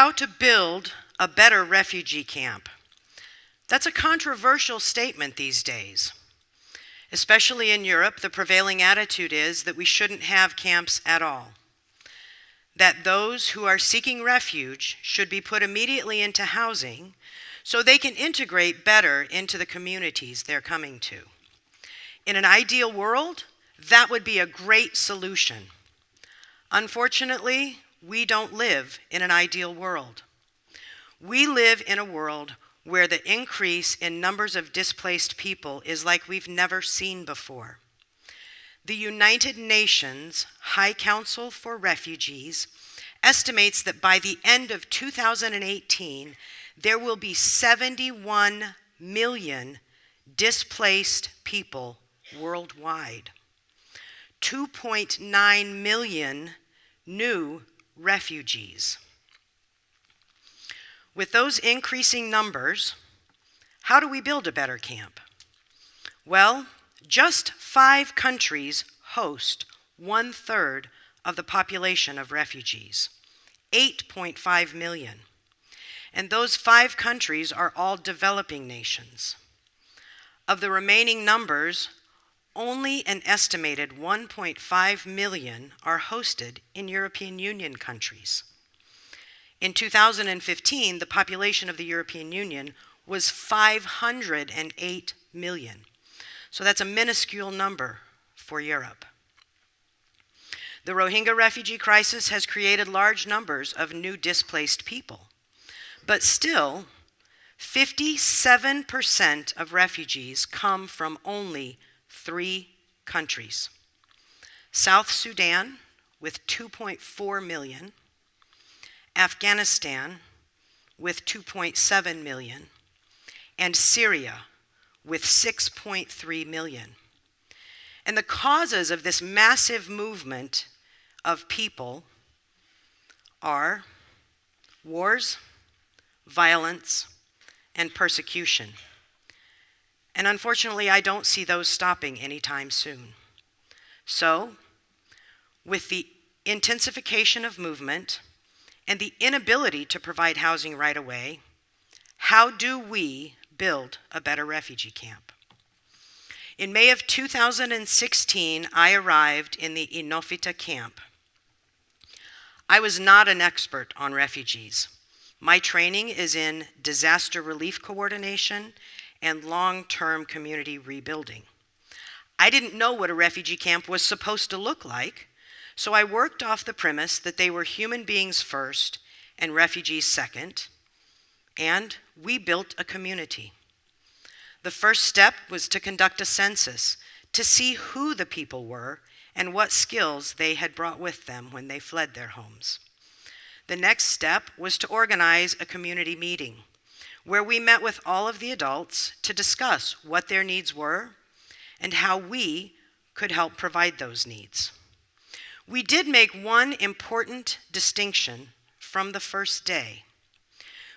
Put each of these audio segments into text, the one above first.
How to build a better refugee camp. That's a controversial statement these days. Especially in Europe, the prevailing attitude is that we shouldn't have camps at all. That those who are seeking refuge should be put immediately into housing so they can integrate better into the communities they're coming to. In an ideal world, that would be a great solution. Unfortunately, we don't live in an ideal world. We live in a world where the increase in numbers of displaced people is like we've never seen before. The United Nations High Council for Refugees estimates that by the end of 2018, there will be 71 million displaced people worldwide. 2.9 million new refugees. With those increasing numbers, how do we build a better camp? Well, just 5 countries host 1/3 of the population of refugees, 8.5 million. And those 5 countries are all developing nations. Of the remaining numbers, only an estimated 1.5 million are hosted in European Union countries. In 2015, the population of the European Union was 508 million. So that's a minuscule number for Europe. The Rohingya refugee crisis has created large numbers of new displaced people. But still, 57% of refugees come from only 3 countries. South Sudan, with 2.4 million, Afghanistan, with 2.7 million, and Syria, with 6.3 million. And the causes of this massive movement of people are wars, violence, and persecution. And unfortunately, I don't see those stopping anytime soon. So, with the intensification of movement and the inability to provide housing right away, how do we build a better refugee camp? In May of 2016, I arrived in the Inofita camp. I was not an expert on refugees. My training is in disaster relief coordination and long-term community rebuilding. I didn't know what a refugee camp was supposed to look like, so I worked off the premise that they were human beings first and refugees second, and we built a community. The first step was to conduct a census to see who the people were and what skills they had brought with them when they fled their homes. The next step was to organize a community meeting where we met with all of the adults to discuss what their needs were and how we could help provide those needs. We did make one important distinction from the first day.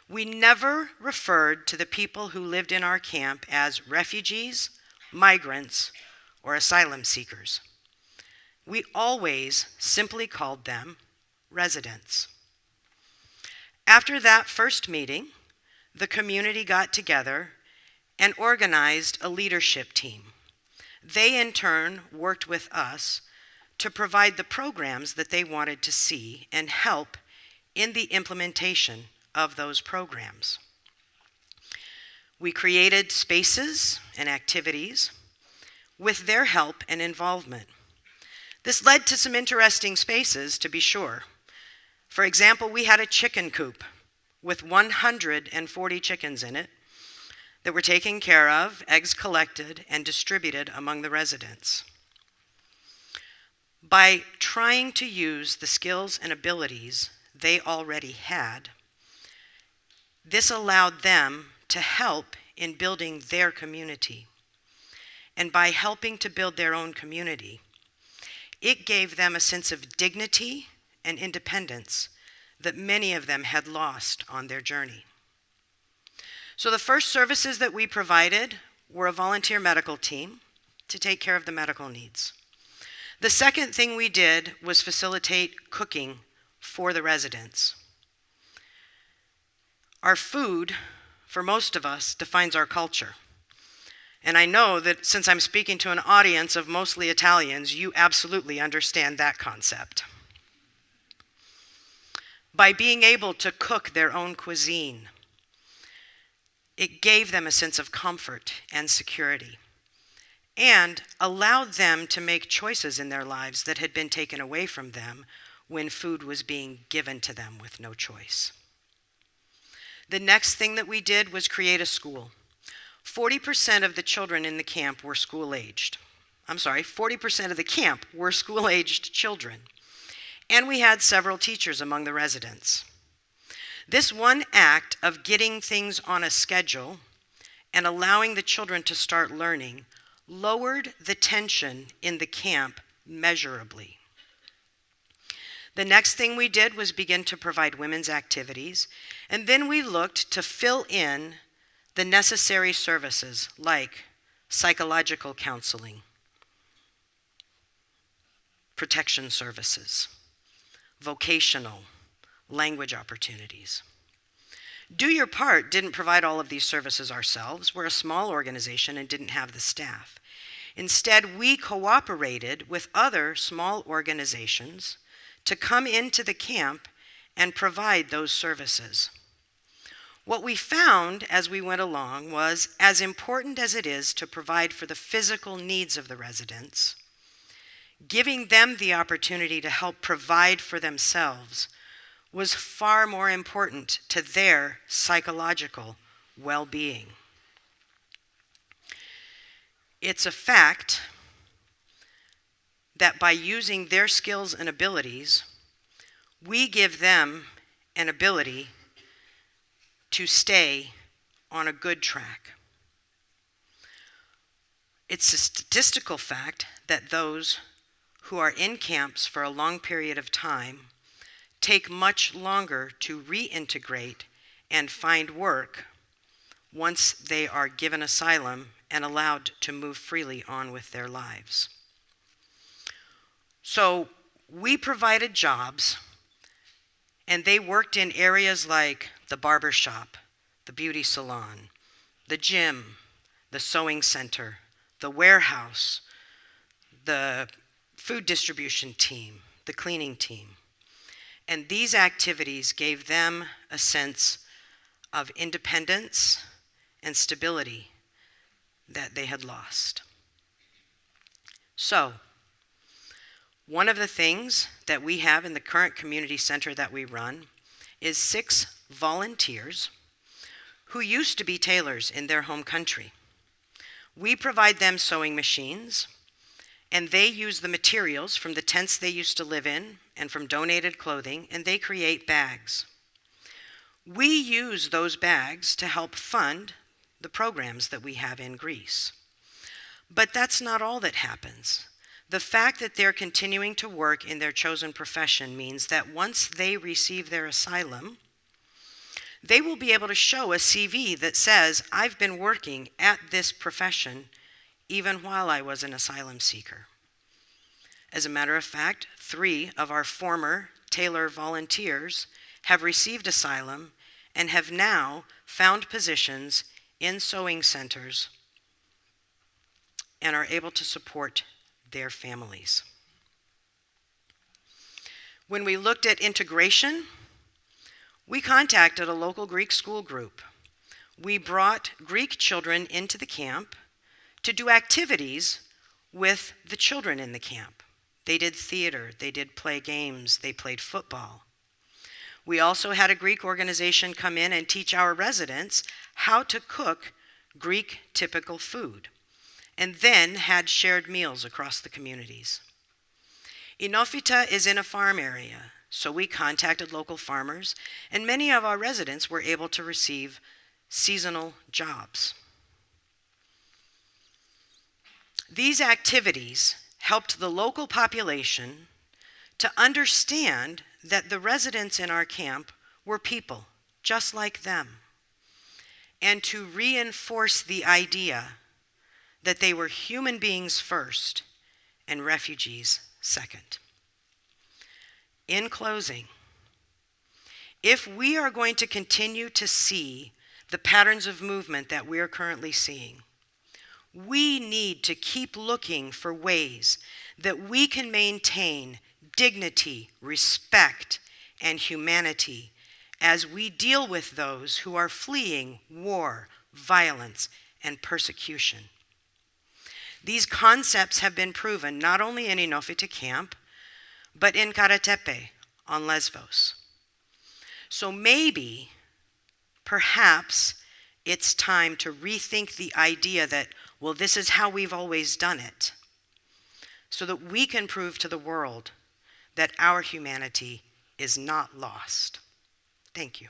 We never referred to the people who lived in our camp as refugees, migrants, or asylum seekers. We always simply called them residents. After that first meeting, the community got together and organized a leadership team. They, in turn, worked with us to provide the programs that they wanted to see and help in the implementation of those programs. We created spaces and activities with their help and involvement. This led to some interesting spaces, to be sure. For example, we had a chicken coop with 140 chickens in it that were taken care of, eggs collected, and distributed among the residents. By trying to use the skills and abilities they already had, this allowed them to help in building their community. And by helping to build their own community, it gave them a sense of dignity and independence that many of them had lost on their journey. So the first services that we provided were a volunteer medical team to take care of the medical needs. The second thing we did was facilitate cooking for the residents. Our food, for most of us, defines our culture. And I know that since I'm speaking to an audience of mostly Italians, you absolutely understand that concept. By being able to cook their own cuisine, it gave them a sense of comfort and security, and allowed them to make choices in their lives that had been taken away from them when food was being given to them with no choice. The next thing that we did was create a school. 40% of the children in the camp were school-aged. 40% of the camp were school-aged children. And we had several teachers among the residents. This one act of getting things on a schedule and allowing the children to start learning lowered the tension in the camp measurably. The next thing we did was begin to provide women's activities, and then we looked to fill in the necessary services like psychological counseling, protection services, vocational, language opportunities. Do Your Part didn't provide all of these services ourselves. We're a small organization and didn't have the staff. Instead, we cooperated with other small organizations to come into the camp and provide those services. What we found as we went along was, as important as it is to provide for the physical needs of the residents, giving them the opportunity to help provide for themselves was far more important to their psychological well-being. It's a fact that by using their skills and abilities, we give them an ability to stay on a good track. It's a statistical fact that those who are in camps for a long period of time take much longer to reintegrate and find work once they are given asylum and allowed to move freely on with their lives. So we provided jobs, and they worked in areas like the barber shop, the beauty salon, the gym, the sewing center, the warehouse, the food distribution team, the cleaning team. And these activities gave them a sense of independence and stability that they had lost. So, one of the things that we have in the current community center that we run is 6 volunteers who used to be tailors in their home country. We provide them sewing machines, and they use the materials from the tents they used to live in and from donated clothing, and they create bags. We use those bags to help fund the programs that we have in Greece. But that's not all that happens. The fact that they're continuing to work in their chosen profession means that once they receive their asylum, they will be able to show a CV that says, I've been working at this profession even while I was an asylum seeker. As a matter of fact, 3 of our former tailor volunteers have received asylum and have now found positions in sewing centers and are able to support their families. When we looked at integration, we contacted a local Greek school group. We brought Greek children into the camp to do activities with the children in the camp. They did theater, they did play games, they played football. We also had a Greek organization come in and teach our residents how to cook Greek typical food, and then had shared meals across the communities. Inofita is in a farm area, so we contacted local farmers, and many of our residents were able to receive seasonal jobs. These activities helped the local population to understand that the residents in our camp were people just like them, and to reinforce the idea that they were human beings first and refugees second. In closing, If we are going to continue to see the patterns of movement that we are currently seeing, we need to keep looking for ways that we can maintain dignity, respect, and humanity as we deal with those who are fleeing war, violence, and persecution. These concepts have been proven not only in Inofite camp, but in Karatepe on Lesbos. So maybe, perhaps, it's time to rethink the idea that, well, this is how we've always done it, so that we can prove to the world that our humanity is not lost. Thank you.